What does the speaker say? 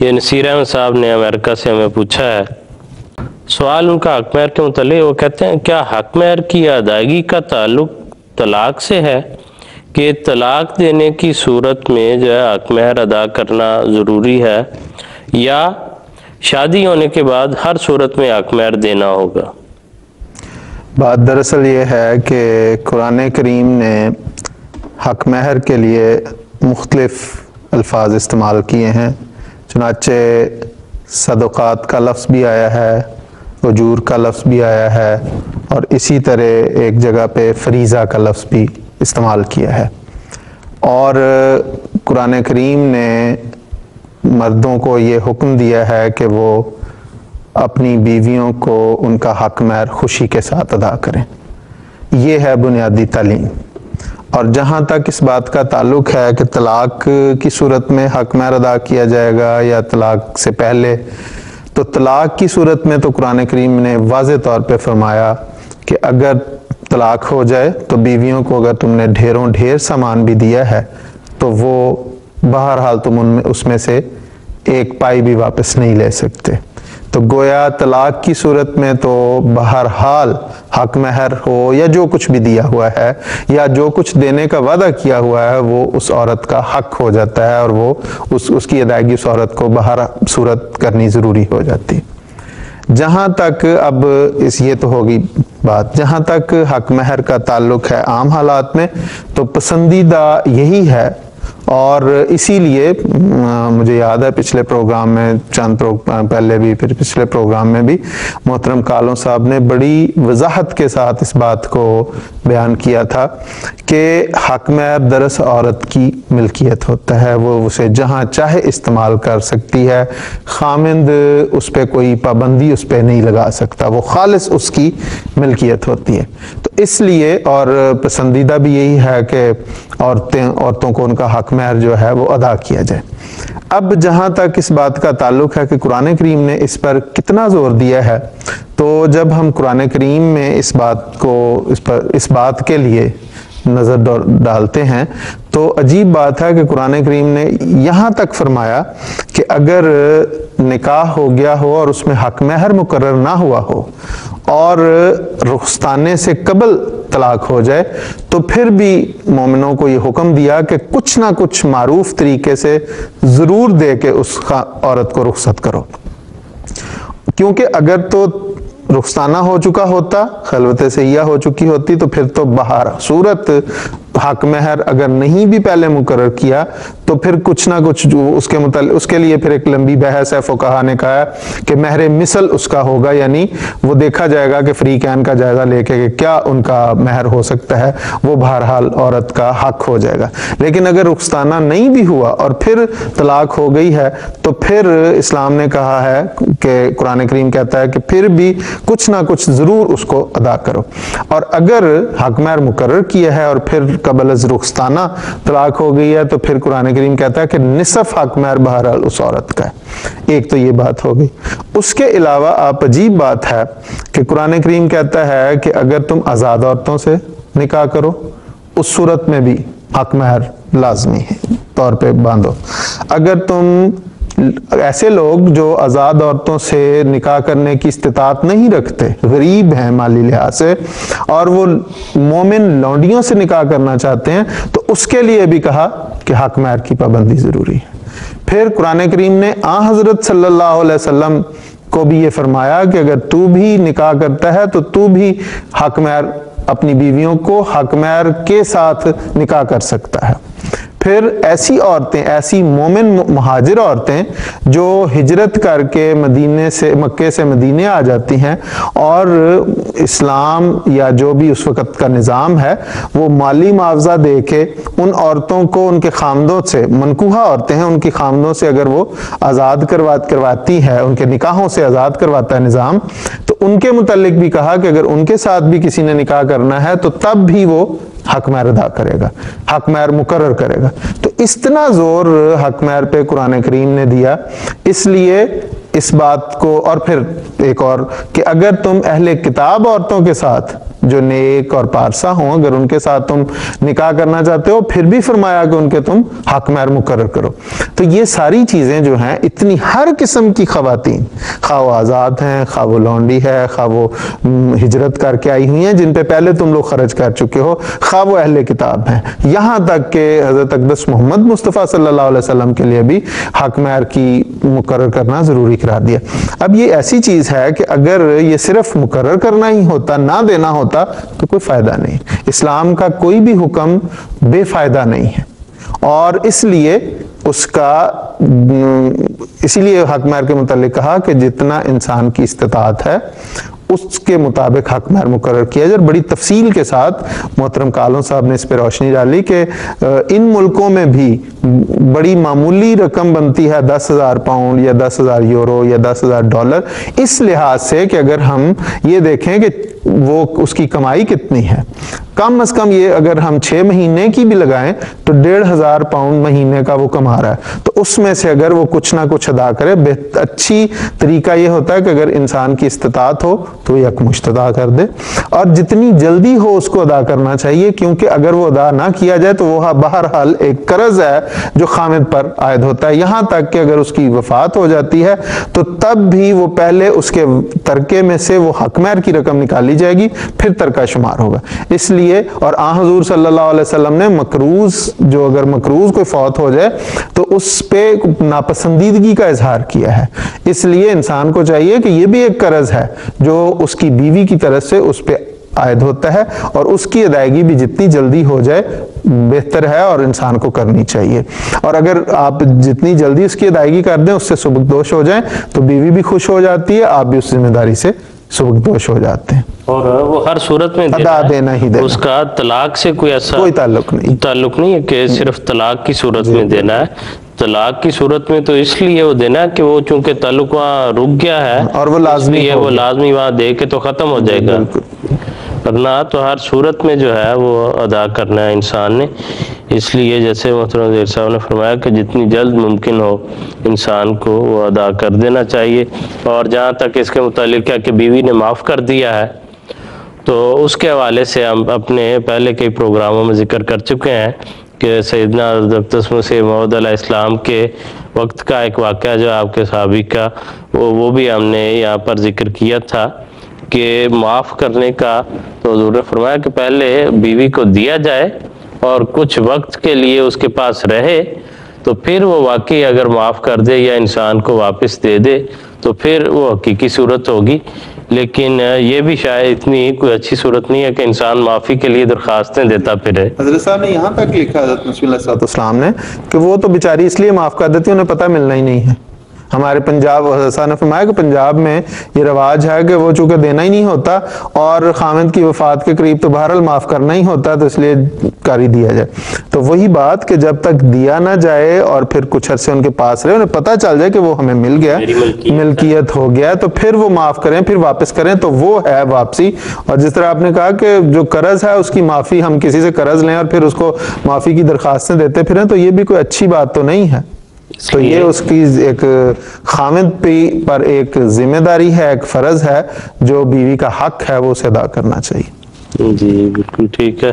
یہ نصیر احمد صاحب نے امریکہ سے ہمیں پوچھا ہے سوال ان کا حق مہر کے متعلق. وہ کہتے ہیں کیا حق مہر کی ادائیگی کا تعلق طلاق سے ہے کہ طلاق دینے کی صورت میں جو ہے حق مہر ادا کرنا ضروری ہے یا شادی ہونے کے بعد ہر صورت میں حق مہر دینا ہوگا؟ بات دراصل یہ ہے کہ قرآن کریم نے حق مہر کے لیے مختلف الفاظ استعمال کیے ہیں. چنانچہ صدقات کا لفظ بھی آیا ہے، اجور کا لفظ بھی آیا ہے، اور اسی طرح ایک جگہ پہ فریضہ کا لفظ بھی استعمال کیا ہے. اور قرآن کریم نے مردوں کو یہ حکم دیا ہے کہ وہ اپنی بیویوں کو ان کا حق مہر خوشی کے ساتھ ادا کریں. یہ ہے بنیادی تعلیم. اور جہاں تک اس بات کا تعلق ہے کہ طلاق کی صورت میں حق مہر ادا کیا جائے گا یا طلاق سے پہلے، تو طلاق کی صورت میں تو قرآن کریم نے واضح طور پہ فرمایا کہ اگر طلاق ہو جائے تو بیویوں کو اگر تم نے ڈھیر سامان بھی دیا ہے تو وہ بہرحال تم اس میں سے ایک پائی بھی واپس نہیں لے سکتے. تو گویا طلاق کی صورت میں تو بہرحال حق مہر ہو یا جو کچھ بھی دیا ہوا ہے یا جو کچھ دینے کا وعدہ کیا ہوا ہے وہ اس عورت کا حق ہو جاتا ہے، اور وہ اس کی ادائیگی اس عورت کو بہر صورت کرنی ضروری ہو جاتی. جہاں تک اب یہ تو ہوگی بات، جہاں تک حق مہر کا تعلق ہے عام حالات میں تو پسندیدہ یہی ہے. اور اسی لیے مجھے یاد ہے پچھلے پروگرام میں چند پہلے بھی پھر پچھلے پروگرام میں بھی محترم کالوں صاحب نے بڑی وضاحت کے ساتھ اس بات کو بیان کیا تھا کہ حق مہر دراصل عورت کی ملکیت ہوتا ہے، وہ اسے جہاں چاہے استعمال کر سکتی ہے، خامند اس پہ کوئی پابندی اس پہ نہیں لگا سکتا، وہ خالص اس کی ملکیت ہوتی ہے. تو اس لیے اور پسندیدہ بھی یہی ہے کہ عورتوں کو ان کا حق مہر جو ہے وہ ادا کیا جائے. اب جہاں تک اس بات کا تعلق ہے کہ قرآن کریم نے اس پر کتنا زور دیا ہے، تو جب ہم قرآن کریم میں اس بات کے لیے نظر ڈالتے ہیں تو عجیب بات ہے کہ قرآن کریم نے یہاں تک فرمایا کہ اگر نکاح ہو گیا ہو اور اس میں حق مہر مقرر نہ ہوا ہو اور رخصتانے سے قبل طلاق ہو جائے تو پھر بھی مومنوں کو یہ حکم دیا کہ کچھ نہ کچھ معروف طریقے سے ضرور دے کے اس عورت کو رخصت کرو. کیونکہ اگر تو رخصتانہ ہو چکا ہوتا، خلوت سیاح ہو چکی ہوتی، تو پھر تو بہر صورت حق مہر اگر نہیں بھی پہلے مقرر کیا تو پھر کچھ نہ کچھ جو اس کے لیے پھر ایک لمبی بحث ہے. فقہا نے کہا کہ مہر مثل اس کا ہوگا، یعنی وہ دیکھا جائے گا کہ فریقین کا جائزہ لے کے کہ کیا ان کا مہر ہو سکتا ہے، وہ بہرحال عورت کا حق ہو جائے گا. لیکن اگر رخصتانہ نہیں بھی ہوا اور پھر طلاق ہو گئی ہے تو پھر اسلام نے کہا ہے کہ قرآن کریم کہتا ہے کہ پھر بھی کچھ نہ کچھ ضرور اس کو ادا کرو. اور اگر حق مہر مقرر کیا ہے اور پھر قبل از رخصتانہ طلاق ہو گئی ہے تو پھر قرآن کریم کہتا ہے کہ نصف حق مہر بہرحال اس عورت کا ہے. ایک تو یہ بات ہو گئی. اس کے علاوہ آپ عجیب بات ہے کہ قرآن کریم کہتا ہے کہ اگر تم آزاد عورتوں سے نکاح کرو اس صورت میں بھی حق مہر لازمی ہے طور پہ باندھو. اگر تم ایسے لوگ جو آزاد عورتوں سے نکاح کرنے کی استطاعت نہیں رکھتے، غریب ہیں مالی لحاظ سے، اور وہ مومن لونڈیوں سے نکاح کرنا چاہتے ہیں تو اس کے لیے بھی کہا کہ حق مہر کی پابندی ضروری ہے. پھر قرآن کریم نے حضرت صلی اللہ علیہ وسلم کو بھی یہ فرمایا کہ اگر تو بھی نکاح کرتا ہے تو تو بھی حق مہر اپنی بیویوں کو حق مہر کے ساتھ نکاح کر سکتا ہے. پھر ایسی عورتیں، ایسی مومن مہاجر عورتیں جو ہجرت کر کے مکے سے مدینے آ جاتی ہیں اور اسلام یا جو بھی اس وقت کا نظام ہے وہ مالی معاوضہ دے کے ان عورتوں کو ان کے خامدوں سے، منکوحہ عورتیں ہیں، ان کی خامدوں سے اگر وہ آزاد کرواتی ہے، ان کے نکاحوں سے آزاد کرواتا ہے نظام، تو ان کے متعلق بھی کہا کہ اگر ان کے ساتھ بھی کسی نے نکاح کرنا ہے تو تب بھی وہ حق مہر ادا کرے گا، حق مہر مقرر کرے گا. تو اتنا زور حق مہر پہ قرآن کریم نے دیا. اس لیے اس بات کو، اور پھر ایک اور کہ اگر تم اہل کتاب عورتوں کے ساتھ جو نیک اور پارسا ہوں اگر ان کے ساتھ تم نکاح کرنا چاہتے ہو، پھر بھی فرمایا کہ ان کے تم حق مہر مقرر کرو۔ تو یہ ساری چیزیں جو ہیں اتنی ہر قسم کی خواتین، خواہ وہ آزاد ہیں، خواہ وہ لونڈی ہے، خواہ وہ ہجرت کر کے آئی ہوئی ہیں جن پہ پہلے تم لوگ خرچ کر چکے ہو، خواہ وہ اہل کتاب ہیں، یہاں تک کہ حضرت اقدس محمد مصطفیٰ صلی اللہ علیہ وسلم کے لیے بھی حق مہر کی مقرر کرنا ضروری قرار دیا۔ اب یہ ایسی چیز ہے کہ اگر یہ صرف مقرر کرنا ہی ہوتا، نہ دینا ہوتا تو کوئی فائدہ نہیں۔ اسلام کا کوئی بھی حکم بے فائدہ نہیں ہے، اور اس لیے اسی لیے حق مہر کے متعلق کہا کہ جتنا انسان کی استطاعت ہے اس کے مطابق حق مہر مقرر کیا جائے۔ اور بڑی تفصیل کے ساتھ محترم کالوں صاحب نے اس پہ روشنی ڈالی کہ ان ملکوں میں بھی بڑی معمولی رقم بنتی ہے 10,000 پاؤنڈ یا 10,000 یورو یا 10,000 ڈالر، اس لحاظ سے کہ اگر ہم یہ دیکھیں کہ وہ اس کی کمائی کتنی ہے، کم از کم یہ اگر ہم 6 مہینے کی بھی لگائیں تو 1,500 پاؤنڈ مہینے کا وہ کما رہا ہے، تو اس میں سے اگر وہ کچھ نہ کچھ ادا کرے، اچھی طریقہ یہ ہوتا ہے کہ اگر انسان کی استطاعت ہو تو یکمشت ادا کر دے، اور جتنی جلدی ہو اس کو ادا کرنا چاہیے، کیونکہ اگر وہ ادا نہ کیا جائے تو وہ بہرحال ایک قرض ہے جو خامد پر عائد ہوتا ہے، یہاں تک کہ اگر اس کی وفات ہو جاتی ہے تو تب بھی وہ پہلے اس کے ترکے میں سے وہ حق مہر کی رقم نکالی جائے گی، پھر ترکہ شمار ہوگا۔ اس لیے اور حضور صلی اللہ علیہ وسلم نے مقروض، جو اگر مقروض کوئی فوت ہو جائے تو اس پہ ناپسندیدگی کا اظہار کیا ہے، اس لیے انسان کو چاہیے کہ یہ بھی ایک قرض ہے جو اس کی بیوی کی طرف سے اس پہ عائد ہوتا ہے، اور اس کی ادائیگی بھی جتنی جلدی ہو جائے بہتر ہے اور انسان کو کرنی چاہیے۔ اور اگر آپ جتنی جلدی اس کی ادائیگی کر دیں، اس سے سبکدوش ہو جائیں، تو بیوی بھی خوش ہو جاتی ہے، آپ بھی اس ذمہ داری سے سبکدوش ہو جاتے ہیں، اور وہ ہر صورت میں دینا ہی دینا، اس کا طلاق سے کوئی ایسا کوئی تعلق نہیں ہے کہ صرف طلاق کی صورت میں دینا ہے۔ طلاق کی صورت میں تو اس لیے وہ دینا کہ وہ چونکہ تعلق وہاں رک گیا ہے اور وہ لازمی وہاں دے کے تو ختم ہو جائے گا، ورنہ تو ہر صورت میں جو ہے وہ ادا کرنا ہے انسان نے۔ اس لیے جیسے محترم زیر صاحب نے فرمایا کہ جتنی جلد ممکن ہو انسان کو وہ ادا کر دینا چاہیے۔ اور جہاں تک اس کے متعلق ہے کہ بیوی نے معاف کر دیا ہے، تو اس کے حوالے سے ہم اپنے پہلے کئی پروگراموں میں ذکر کر چکے ہیں کہ سیدنا حضرت مسیح موعود علیہ السلام کے وقت کا ایک واقعہ جو آپ کے صحابی کا، وہ بھی ہم نے یہاں پر ذکر کیا تھا کہ معاف کرنے کا تو حضور نے فرمایا کہ پہلے بیوی کو دیا جائے اور کچھ وقت کے لیے اس کے پاس رہے، تو پھر وہ واقعی اگر معاف کر دے یا انسان کو واپس دے دے تو پھر وہ حقیقی صورت ہوگی۔ لیکن یہ بھی شاید اتنی کوئی اچھی صورت نہیں ہے کہ انسان معافی کے لیے درخواستیں دیتا پھرے۔ حضرت صاحب نے یہاں تک لکھا حضرت مسیح علیہ السلام نے کہ وہ تو بیچاری اس لیے معاف کر دیتی، انہیں پتہ ملنا ہی نہیں ہے۔ ہمارے پنجاب، حضرت صاحب نے فرمایا کہ پنجاب میں یہ رواج ہے کہ وہ چونکہ دینا ہی نہیں ہوتا اور خامند کی وفات کے قریب تو بہرحال معاف کرنا ہی ہوتا ہے، تو اس لیے کر ہی دیا جائے۔ تو وہی بات کہ جب تک دیا نہ جائے اور پھر کچھ عرصے ان کے پاس رہے، انہیں پتہ چل جائے کہ وہ ہمیں مل گیا، ملکیت ہو گیا، تو پھر وہ معاف کریں، پھر واپس کریں، تو وہ ہے واپسی۔ اور جس طرح آپ نے کہا کہ جو قرض ہے اس کی معافی، ہم کسی سے قرض لیں اور پھر اس کو معافی کی درخواستیں دیتے پھریں، تو یہ بھی کوئی اچھی بات تو نہیں ہے۔ تو یہ اس کی ایک خامد پر ایک ذمہ داری ہے، ایک فرض ہے، جو بیوی کا حق ہے وہ اسے ادا کرنا چاہیے۔ جی بالکل ٹھیک ہے۔